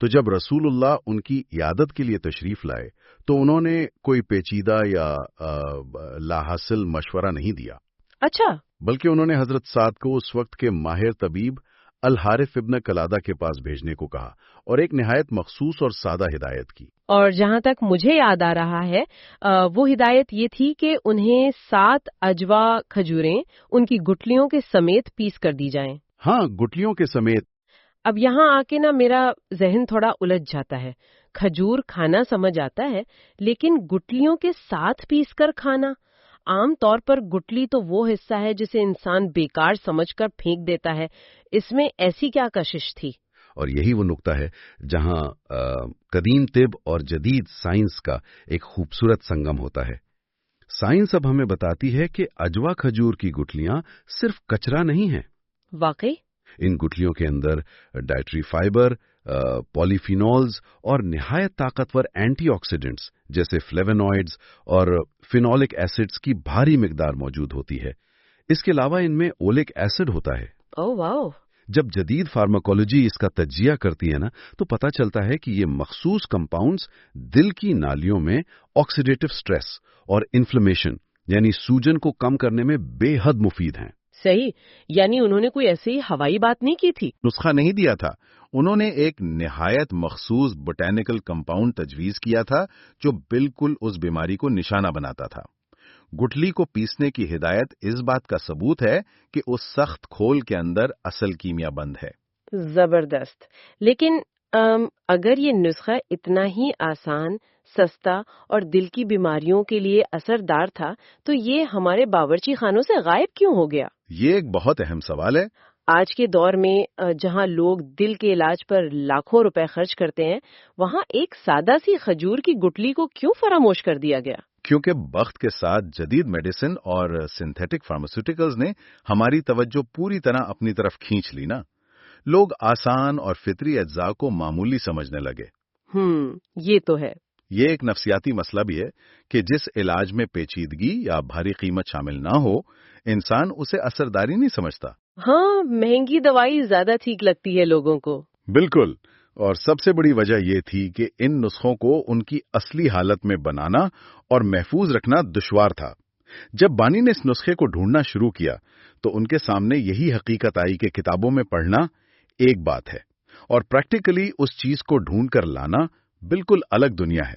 تو جب رسول اللہ ان کی عیادت کے لیے تشریف لائے تو انہوں نے کوئی پیچیدہ یا لاحاصل مشورہ نہیں دیا. اچھا. بلکہ انہوں نے حضرت سعد کو اس وقت کے ماہر طبیب الحارث ابن قلادہ کے پاس بھیجنے کو کہا اور ایک نہایت مخصوص اور سادہ ہدایت کی. اور جہاں تک مجھے یاد آ رہا ہے وہ ہدایت یہ تھی کہ انہیں 7 اجوا کھجوریں ان کی گٹلیوں کے سمیت پیس کر دی جائیں. ہاں، گٹلیوں کے سمیت. اب یہاں آ کے نا میرا ذہن تھوڑا الجھ جاتا ہے. کھجور کھانا سمجھ آتا ہے لیکن گٹلیوں کے ساتھ پیس کر کھانا. عام طور پر گٹلی تو وہ حصہ ہے جسے انسان بیکار سمجھ کر پھینک دیتا ہے. اس میں ایسی کیا کشش تھی؟ اور یہی وہ نقطہ ہے جہاں قدیم طب اور جدید سائنس کا ایک خوبصورت سنگم ہوتا ہے. سائنس اب ہمیں بتاتی ہے کہ اجوا کھجور کی گٹلیاں صرف کچرا نہیں ہیں. واقعی؟ ان گٹلیوں کے اندر ڈائٹری فائبر، پولیفینولز اور نہایت طاقتور اینٹی آکسیڈنٹس جیسے فلیونوائڈز اور فینولک ایسڈز کی بھاری مقدار موجود ہوتی ہے. اس کے علاوہ ان میں اولک ایسڈ ہوتا ہے. اوہ واو! جب جدید فارماکولوجی اس کا تجزیہ کرتی ہے نا تو پتہ چلتا ہے کہ یہ مخصوص کمپاؤنڈز دل کی نالیوں میں آکسیڈیٹو سٹریس اور انفلیمیشن یعنی سوجن کو کم کرنے میں بے حد مفید ہیں. صحیح، یعنی انہوں نے کوئی ایسی ہوائی بات نہیں کی تھی. نسخہ نہیں دیا تھا. انہوں نے ایک نہایت مخصوص بوٹینیکل کمپاؤنڈ تجویز کیا تھا جو بالکل اس بیماری کو نشانہ بناتا تھا. گٹلی کو پیسنے کی ہدایت اس بات کا ثبوت ہے کہ اس سخت کھول کے اندر اصل کیمیا بند ہے. زبردست. لیکن اگر یہ نسخہ اتنا ہی آسان، سستا اور دل کی بیماریوں کے لیے اثردار تھا تو یہ ہمارے باورچی خانوں سے غائب کیوں ہو گیا؟ یہ ایک بہت اہم سوال ہے. آج کے دور میں جہاں لوگ دل کے علاج پر لاکھوں روپے خرچ کرتے ہیں وہاں ایک سادہ سی کھجور کی گٹلی کو کیوں فراموش کر دیا گیا؟ کیونکہ وقت کے ساتھ جدید میڈیسن اور سنتھیٹک فارماسیوٹیکلز نے ہماری توجہ پوری طرح اپنی طرف کھینچ لی نا. لوگ آسان اور فطری اجزاء کو معمولی سمجھنے لگے. یہ تو ہے. یہ ایک نفسیاتی مسئلہ بھی ہے کہ جس علاج میں پیچیدگی یا بھاری قیمت شامل نہ ہو انسان اسے اثرداری نہیں سمجھتا. ہاں، مہنگی دوائی زیادہ ٹھیک لگتی ہے لوگوں کو. بالکل. اور سب سے بڑی وجہ یہ تھی کہ ان نسخوں کو ان کی اصلی حالت میں بنانا اور محفوظ رکھنا دشوار تھا. جب بانی نے اس نسخے کو ڈھونڈنا شروع کیا تو ان کے سامنے یہی حقیقت آئی کہ کتابوں میں پڑھنا ایک بات ہے اور پریکٹیکلی اس چیز کو ڈھونڈ کر لانا بالکل الگ دنیا ہے.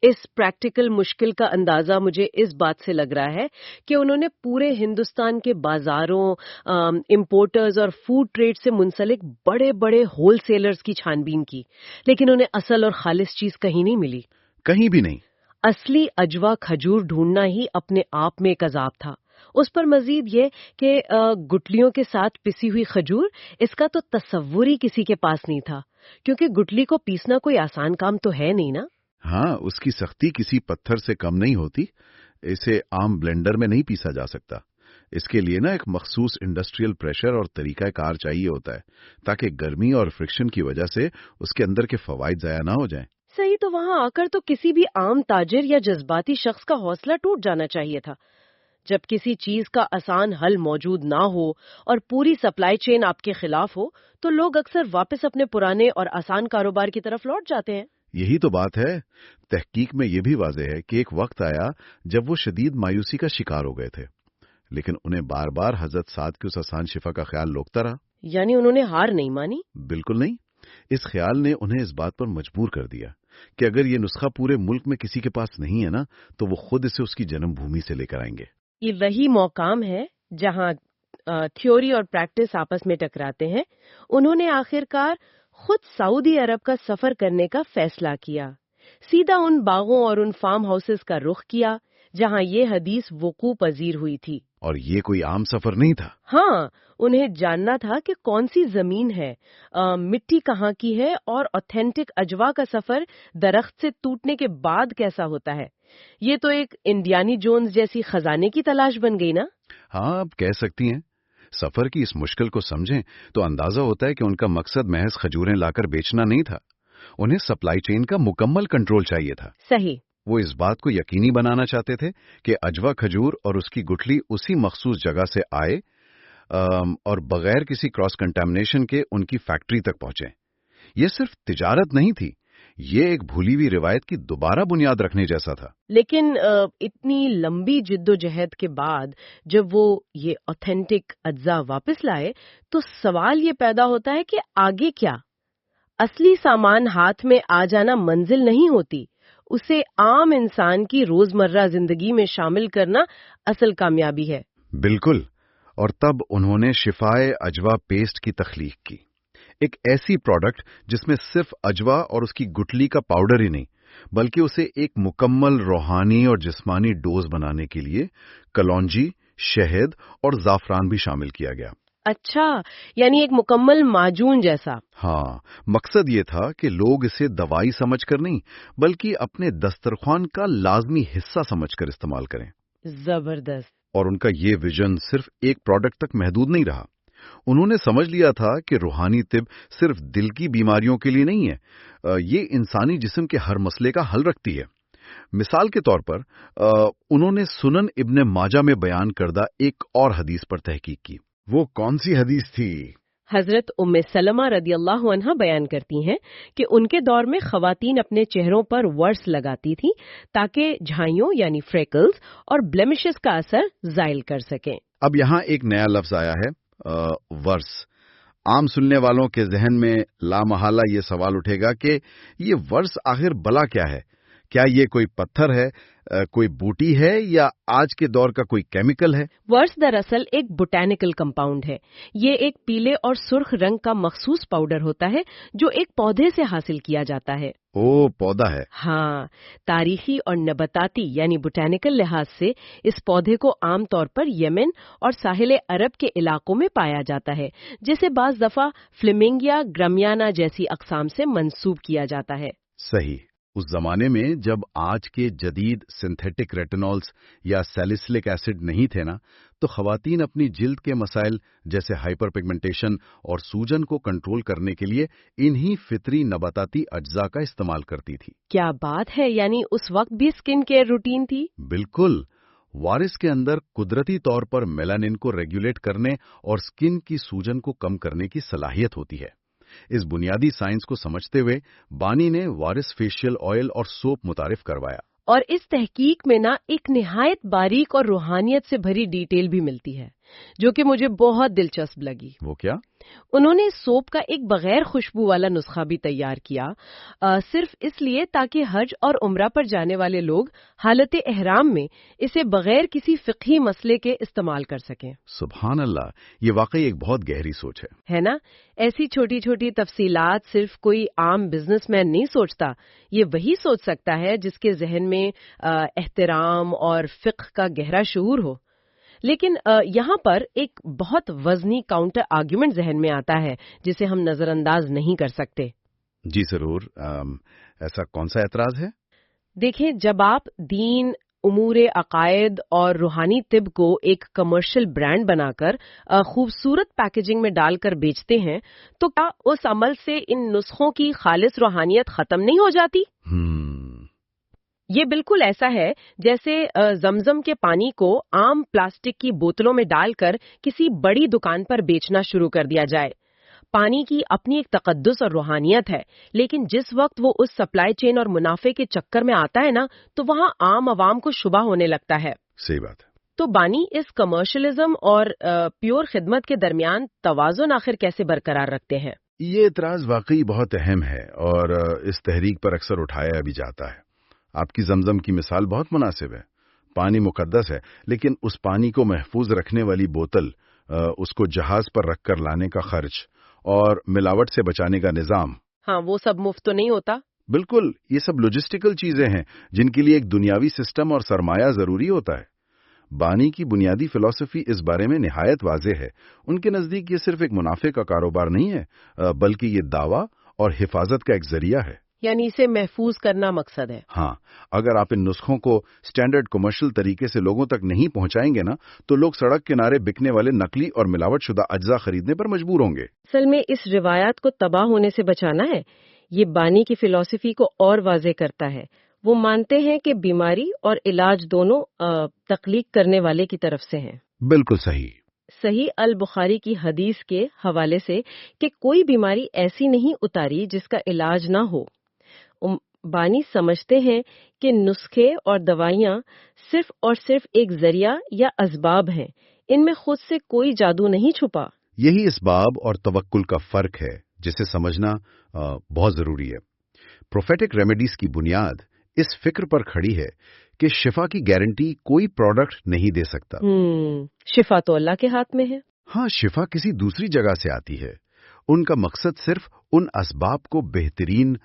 اس پریکٹیکل مشکل کا اندازہ مجھے اس بات سے لگ رہا ہے کہ انہوں نے پورے ہندوستان کے بازاروں، امپورٹرز اور فوڈ ٹریڈ سے منسلک بڑے بڑے ہول سیلرز کی چھان بین کی لیکن انہیں اصل اور خالص چیز کہیں نہیں ملی. کہیں بھی نہیں. اصلی اجوا کھجور ڈھونڈنا ہی اپنے آپ میں ایک عذاب تھا. اس پر مزید یہ کہ گٹلیوں کے ساتھ پسی ہوئی کھجور، اس کا تو تصور ہی کسی کے پاس نہیں تھا کیونکہ گٹلی کو پیسنا کوئی آسان کام تو ہے نہیں نا. ہاں، اس کی سختی کسی پتھر سے کم نہیں ہوتی. اسے عام بلینڈر میں نہیں پیسا جا سکتا. اس کے لیے نا ایک مخصوص انڈسٹریل پریشر اور طریقہ کار چاہیے ہوتا ہے تاکہ گرمی اور فرکشن کی وجہ سے اس کے اندر کے فوائد ضائع نہ ہو جائیں. صحیح. تو وہاں آ کر تو کسی بھی عام تاجر یا جذباتی شخص کا حوصلہ ٹوٹ جانا چاہیے تھا. جب کسی چیز کا آسان حل موجود نہ ہو اور پوری سپلائی چین آپ کے خلاف ہو تو لوگ اکثر واپس اپنے پرانے اور آسان کاروبار کی طرف لوٹ جاتے ہیں. یہی تو بات ہے. تحقیق میں یہ بھی واضح ہے کہ ایک وقت آیا جب وہ شدید مایوسی کا شکار ہو گئے تھے لیکن انہیں بار بار حضرت سعد کی اس آسان شفا کا خیال لوکتا رہا. یعنی انہوں نے ہار نہیں مانی؟ بالکل نہیں. اس خیال نے انہیں اس بات پر مجبور کر دیا کہ اگر یہ نسخہ پورے ملک میں کسی کے پاس نہیں ہے نا تو وہ خود اسے اس کی جنم بھومی سے لے کر آئیں گے. یہ وہی مقام ہے جہاں تھیوری اور پریکٹس آپس میں ٹکراتے ہیں. انہوں نے آخرکار خود سعودی عرب کا سفر کرنے کا فیصلہ کیا. سیدھا ان باغوں اور ان فارم ہاؤسز کا رخ کیا جہاں یہ حدیث وقوع پذیر ہوئی تھی. اور یہ کوئی عام سفر نہیں تھا. ہاں، انہیں جاننا تھا کہ کون سی زمین ہے، مٹی کہاں کی ہے اور آتھینٹک اجوا کا سفر درخت سے ٹوٹنے کے بعد کیسا ہوتا ہے. یہ تو ایک انڈیانی جونز جیسی خزانے کی تلاش بن گئی نا. ہاں، آپ کہہ سکتی ہیں. سفر کی اس مشکل کو سمجھیں تو اندازہ ہوتا ہے کہ ان کا مقصد محض کھجوریں لا کر بیچنا نہیں تھا. انہیں سپلائی چین کا مکمل کنٹرول چاہیے تھا. صحیح. وہ اس بات کو یقینی بنانا چاہتے تھے کہ اجوا کھجور اور اس کی گٹھلی اسی مخصوص جگہ سے آئے اور بغیر کسی کراس کنٹامنیشن کے ان کی فیکٹری تک پہنچیں. یہ صرف تجارت نہیں تھی، یہ ایک بھولی ہوئی روایت کی دوبارہ بنیاد رکھنے جیسا تھا۔ لیکن اتنی لمبی جد و جہد کے بعد جب وہ یہ اوتھینٹک اجزاء واپس لائے تو سوال یہ پیدا ہوتا ہے کہ آگے کیا؟ اصلی سامان ہاتھ میں آ جانا منزل نہیں ہوتی، اسے عام انسان کی روزمرہ زندگی میں شامل کرنا اصل کامیابی ہے۔ بالکل، اور تب انہوں نے شفائے اجوا پیسٹ کی تخلیق کی، ایک ایسی پروڈکٹ جس میں صرف اجوا اور اس کی گٹلی کا پاؤڈر ہی نہیں بلکہ اسے ایک مکمل روحانی اور جسمانی ڈوز بنانے کے لیے کلونجی، شہد اور زعفران بھی شامل کیا گیا۔ اچھا، یعنی ایک مکمل معجون جیسا۔ ہاں، مقصد یہ تھا کہ لوگ اسے دوائی سمجھ کر نہیں بلکہ اپنے دسترخوان کا لازمی حصہ سمجھ کر استعمال کریں۔ زبردست۔ اور ان کا یہ ویژن صرف ایک پروڈکٹ تک محدود نہیں رہا، انہوں نے سمجھ لیا تھا کہ روحانی طب صرف دل کی بیماریوں کے لیے نہیں ہے، یہ انسانی جسم کے ہر مسئلے کا حل رکھتی ہے۔ مثال کے طور پر انہوں نے سنن ابن ماجہ میں بیان کردہ ایک اور حدیث پر تحقیق کی۔ وہ کون سی حدیث تھی؟ حضرت ام سلمہ رضی اللہ عنہا بیان کرتی ہیں کہ ان کے دور میں خواتین اپنے چہروں پر ورس لگاتی تھیں تاکہ جھائیوں یعنی فریکلز اور بلیمشز کا اثر زائل کر سکیں۔ اب یہاں ایک نیا لفظ آیا ہے، ورس۔ عام سننے والوں کے ذہن میں لامحالہ یہ سوال اٹھے گا کہ یہ ورس آخر بلا کیا ہے؟ کیا یہ کوئی پتھر ہے، کوئی بوٹی ہے یا آج کے دور کا کوئی کیمیکل ہے؟ ورس دراصل ایک بوٹینیکل کمپاؤنڈ ہے۔ یہ ایک پیلے اور سرخ رنگ کا مخصوص پاؤڈر ہوتا ہے جو ایک پودے سے حاصل کیا جاتا ہے۔ پودا ہے۔ ہاں، تاریخی اور نباتاتی یعنی بوٹینیکل لحاظ سے اس پودے کو عام طور پر یمن اور ساحل عرب کے علاقوں میں پایا جاتا ہے، جسے بعض دفعہ فلیمنگیا گرمیانا جیسی اقسام سے منسوب کیا جاتا ہے۔ صحیح۔ اس زمانے میں جب آج کے جدید سنتھیٹک ریٹینولز یا سیلیسلک ایسڈ نہیں تھے نا، تو خواتین اپنی جلد کے مسائل جیسے ہائپر پگمنٹیشن اور سوجن کو کنٹرول کرنے کے لیے انہی فطری نباتاتی اجزاء کا استعمال کرتی تھی۔ کیا بات ہے، یعنی اس وقت بھی سکن کیئر روٹین تھی؟ بالکل۔ وارث کے اندر قدرتی طور پر میلانن کو ریگولیٹ کرنے اور سکن کی سوجن کو کم کرنے کی صلاحیت ہوتی ہے۔ اس بنیادی سائنس کو سمجھتے ہوئے بانی نے وارث فیشیل آئل اور سوپ متعارف کروایا۔ اور اس تحقیق میں ایک نہایت باریک اور روحانیت سے بھری ڈیٹیل بھی ملتی ہے جو کہ مجھے بہت دلچسپ لگی۔ وہ کیا؟ انہوں نے سوپ کا ایک بغیر خوشبو والا نسخہ بھی تیار کیا، صرف اس لیے تاکہ حج اور عمرہ پر جانے والے لوگ حالت احرام میں اسے بغیر کسی فقہی مسئلے کے استعمال کر سکیں۔ سبحان اللہ، یہ واقعی ایک بہت گہری سوچ ہے نا؟ ایسی چھوٹی چھوٹی تفصیلات صرف کوئی عام بزنس مین نہیں سوچتا، یہ وہی سوچ سکتا ہے جس کے ذہن میں احترام اور فقہ کا گہرا شعور ہو۔ لیکن یہاں پر ایک بہت وزنی کاؤنٹر آرگیومنٹ ذہن میں آتا ہے جسے ہم نظر انداز نہیں کر سکتے۔ جی ضرور، ایسا کون سا اعتراض ہے؟ دیکھیں، جب آپ دین، امور عقائد اور روحانی طب کو ایک کمرشل برانڈ بنا کر خوبصورت پیکیجنگ میں ڈال کر بیچتے ہیں تو کیا اس عمل سے ان نسخوں کی خالص روحانیت ختم نہیں ہو جاتی؟ یہ بالکل ایسا ہے جیسے زمزم کے پانی کو عام پلاسٹک کی بوتلوں میں ڈال کر کسی بڑی دکان پر بیچنا شروع کر دیا جائے۔ پانی کی اپنی ایک تقدس اور روحانیت ہے، لیکن جس وقت وہ اس سپلائی چین اور منافع کے چکر میں آتا ہے نا، تو وہاں عام عوام کو شبہ ہونے لگتا ہے۔ صحیح بات ہے۔ تو بانی اس کمرشلزم اور پیور خدمت کے درمیان توازن آخر کیسے برقرار رکھتے ہیں؟ یہ اعتراض واقعی بہت اہم ہے اور اس تحریک پر اکثر اٹھایا بھی جاتا ہے۔ آپ کی زمزم کی مثال بہت مناسب ہے۔ پانی مقدس ہے، لیکن اس پانی کو محفوظ رکھنے والی بوتل، اس کو جہاز پر رکھ کر لانے کا خرچ اور ملاوٹ سے بچانے کا نظام، ہاں، وہ سب مفت تو نہیں ہوتا۔ بالکل، یہ سب لاجسٹیکل چیزیں ہیں جن کے لیے ایک دنیاوی سسٹم اور سرمایہ ضروری ہوتا ہے۔ بانی کی بنیادی فلسفی اس بارے میں نہایت واضح ہے۔ ان کے نزدیک یہ صرف ایک منافع کا کاروبار نہیں ہے، بلکہ یہ دعویٰ اور حفاظت کا ایک ذریعہ ہے۔ یعنی اسے محفوظ کرنا مقصد ہے۔ ہاں، اگر آپ ان نسخوں کو سٹینڈرڈ کمرشل طریقے سے لوگوں تک نہیں پہنچائیں گے نا، تو لوگ سڑک کنارے بکنے والے نقلی اور ملاوٹ شدہ اجزاء خریدنے پر مجبور ہوں گے۔ اصل میں اس روایات کو تباہ ہونے سے بچانا ہے۔ یہ بانی کی فلسفی کو اور واضح کرتا ہے۔ وہ مانتے ہیں کہ بیماری اور علاج دونوں تخلیق کرنے والے کی طرف سے ہیں۔ بالکل صحیح۔ صحیح البخاری کی حدیث کے حوالے سے کہ کوئی بیماری ایسی نہیں اتاری جس کا علاج نہ ہو۔ بانی سمجھتے ہیں کہ نسخے اور دوائیاں صرف اور صرف ایک ذریعہ یا اسباب ہیں، ان میں خود سے کوئی جادو نہیں چھپا۔ یہی اسباب اور توکل کا فرق ہے جسے سمجھنا بہت ضروری ہے۔ پروفیٹک ریمیڈیز کی بنیاد اس فکر پر کھڑی ہے کہ شفا کی گارنٹی کوئی پروڈکٹ نہیں دے سکتا۔ شفا تو اللہ کے ہاتھ میں ہے۔ ہاں، شفا کسی دوسری جگہ سے آتی ہے۔ ان کا مقصد صرف ان اسباب کو بہترین،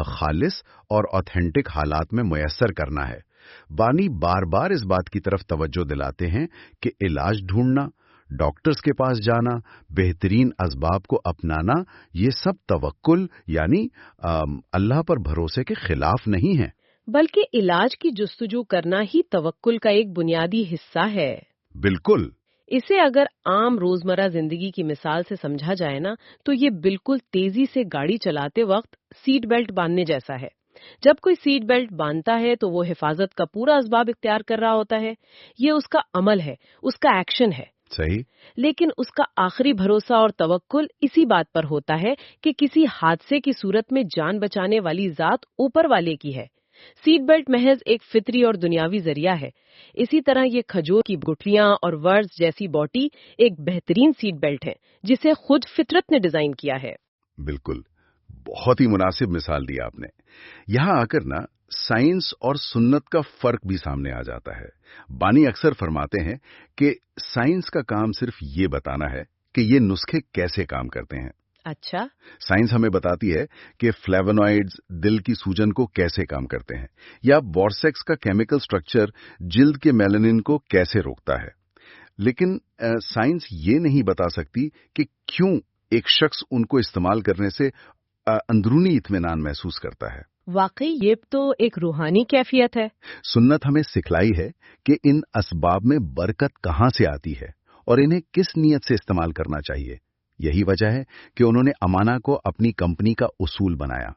خالص اور آتھینٹک حالات میں میسر کرنا ہے۔ بانی بار بار اس بات کی طرف توجہ دلاتے ہیں کہ علاج ڈھونڈنا، ڈاکٹرز کے پاس جانا، بہترین اسباب کو اپنانا، یہ سب توکل یعنی اللہ پر بھروسے کے خلاف نہیں ہے، بلکہ علاج کی جستجو کرنا ہی توکل کا ایک بنیادی حصہ ہے۔ بالکل۔ اسے اگر عام روزمرہ زندگی کی مثال سے سمجھا جائے نا تو یہ بالکل تیزی سے گاڑی چلاتے وقت سیٹ بیلٹ باندھنے جیسا ہے۔ جب کوئی سیٹ بیلٹ باندھتا ہے تو وہ حفاظت کا پورا اسباب اختیار کر رہا ہوتا ہے، یہ اس کا عمل ہے، اس کا ایکشن ہے۔ صحیح۔ لیکن اس کا آخری بھروسہ اور توکل اسی بات پر ہوتا ہے کہ کسی حادثے کی صورت میں جان بچانے والی ذات اوپر والے کی ہے۔ سیٹ بیلٹ محض ایک فطری اور دنیاوی ذریعہ ہے۔ اسی طرح یہ کھجور کی گٹھلیاں اور ورز جیسی باٹی ایک بہترین سیٹ بیلٹ ہے جسے خود فطرت نے ڈیزائن کیا ہے۔ بالکل، بہت ہی مناسب مثال دی آپ نے۔ یہاں آ کر نا سائنس اور سنت کا فرق بھی سامنے آ جاتا ہے۔ بانی اکثر فرماتے ہیں کہ سائنس کا کام صرف یہ بتانا ہے کہ یہ نسخے کیسے کام کرتے ہیں۔ اچھا۔ سائنس ہمیں بتاتی ہے کہ فلیونوائڈز دل کی سوجن کو کیسے کام کرتے ہیں، یا بورسیکس کا کیمیکل سٹرکچر جلد کے میلانن کو کیسے روکتا ہے، لیکن سائنس یہ نہیں بتا سکتی کہ کیوں ایک شخص ان کو استعمال کرنے سے اندرونی اطمینان محسوس کرتا ہے۔ واقعی یہ تو ایک روحانی کیفیت ہے۔ سنت ہمیں سکھلائی ہے کہ ان اسباب میں برکت کہاں سے آتی ہے اور انہیں کس نیت سے استعمال کرنا چاہیے۔ یہی وجہ ہے کہ انہوں نے امانہ کو اپنی کمپنی کا اصول بنایا۔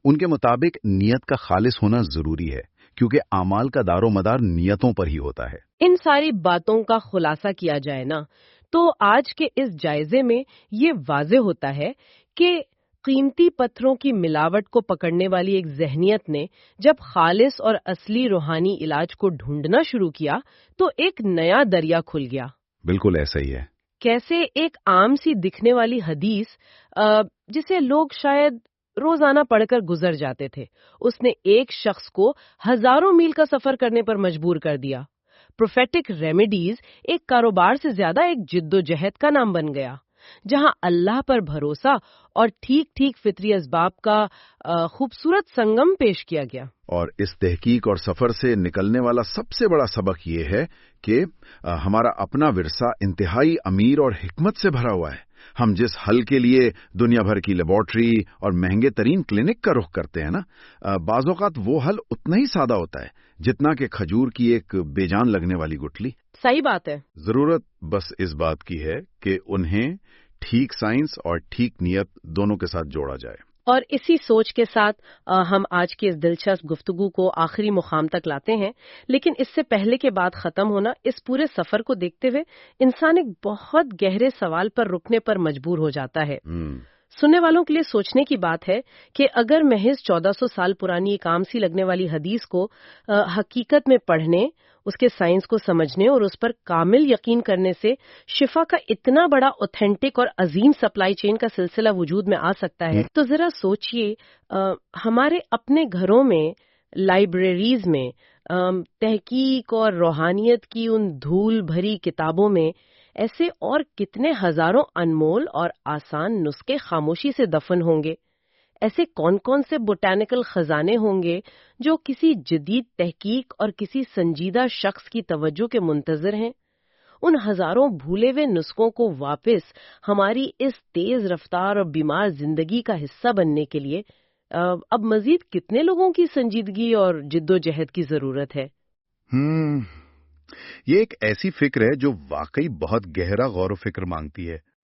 ان کے مطابق نیت کا خالص ہونا ضروری ہے، کیونکہ اعمال کا دار و مدار نیتوں پر ہی ہوتا ہے۔ ان ساری باتوں کا خلاصہ کیا جائے نا تو آج کے اس جائزے میں یہ واضح ہوتا ہے کہ قیمتی پتھروں کی ملاوٹ کو پکڑنے والی ایک ذہنیت نے جب خالص اور اصلی روحانی علاج کو ڈھونڈنا شروع کیا تو ایک نیا دریا کھل گیا۔ بالکل ایسا ہی ہے۔ کیسے ایک عام سی دکھنے والی حدیث جسے لوگ شاید روزانہ پڑھ کر گزر جاتے تھے، اس نے ایک شخص کو ہزاروں میل کا سفر کرنے پر مجبور کر دیا۔ پروفیٹک ریمیڈیز ایک کاروبار سے زیادہ ایک جد و جہد کا نام بن گیا، جہاں اللہ پر بھروسہ اور ٹھیک ٹھیک فطری اسباب کا خوبصورت سنگم پیش کیا گیا۔ اور اس تحقیق اور سفر سے نکلنے والا سب سے بڑا سبق یہ ہے کہ ہمارا اپنا ورثہ انتہائی امیر اور حکمت سے بھرا ہوا ہے۔ ہم جس حل کے لیے دنیا بھر کی لیبارٹری اور مہنگے ترین کلینک کا رخ کرتے ہیں نا، بعض اوقات وہ حل اتنا ہی سادہ ہوتا ہے جتنا کہ کھجور کی ایک بے جان لگنے والی گٹھلی۔ صحیح بات ہے۔ ضرورت بس اس بات کی ہے کہ انہیں ٹھیک سائنس اور ٹھیک نیت دونوں کے ساتھ جوڑا جائے۔ اور اسی سوچ کے ساتھ ہم آج کی اس دلچسپ گفتگو کو آخری مقام تک لاتے ہیں، لیکن اس سے پہلے کہ بات ختم ہونا، اس پورے سفر کو دیکھتے ہوئے انسان ایک بہت گہرے سوال پر رکنے پر مجبور ہو جاتا ہے۔ سننے والوں کے لیے سوچنے کی بات ہے کہ اگر محض 1400 سال پرانی ایک عام سی لگنے والی حدیث کو حقیقت میں پڑھنے، اس کے سائنس کو سمجھنے اور اس پر کامل یقین کرنے سے شفا کا اتنا بڑا اوتھینٹک اور عظیم سپلائی چین کا سلسلہ وجود میں آ سکتا ہے، تو ذرا سوچئے ہمارے اپنے گھروں میں، لائبریریز میں، تحقیق اور روحانیت کی ان دھول بھری کتابوں میں ایسے اور کتنے ہزاروں انمول اور آسان نسخے خاموشی سے دفن ہوں گے۔ ایسے کون کون سے بوٹینیکل خزانے ہوں گے جو کسی جدید تحقیق اور کسی سنجیدہ شخص کی توجہ کے منتظر ہیں۔ ان ہزاروں بھولے ہوئے نسخوں کو واپس ہماری اس تیز رفتار اور بیمار زندگی کا حصہ بننے کے لیے اب مزید کتنے لوگوں کی سنجیدگی اور جد و جہد کی ضرورت ہے؟ یہ ایک ایسی فکر ہے جو واقعی بہت گہرا غور و فکر مانگتی ہے۔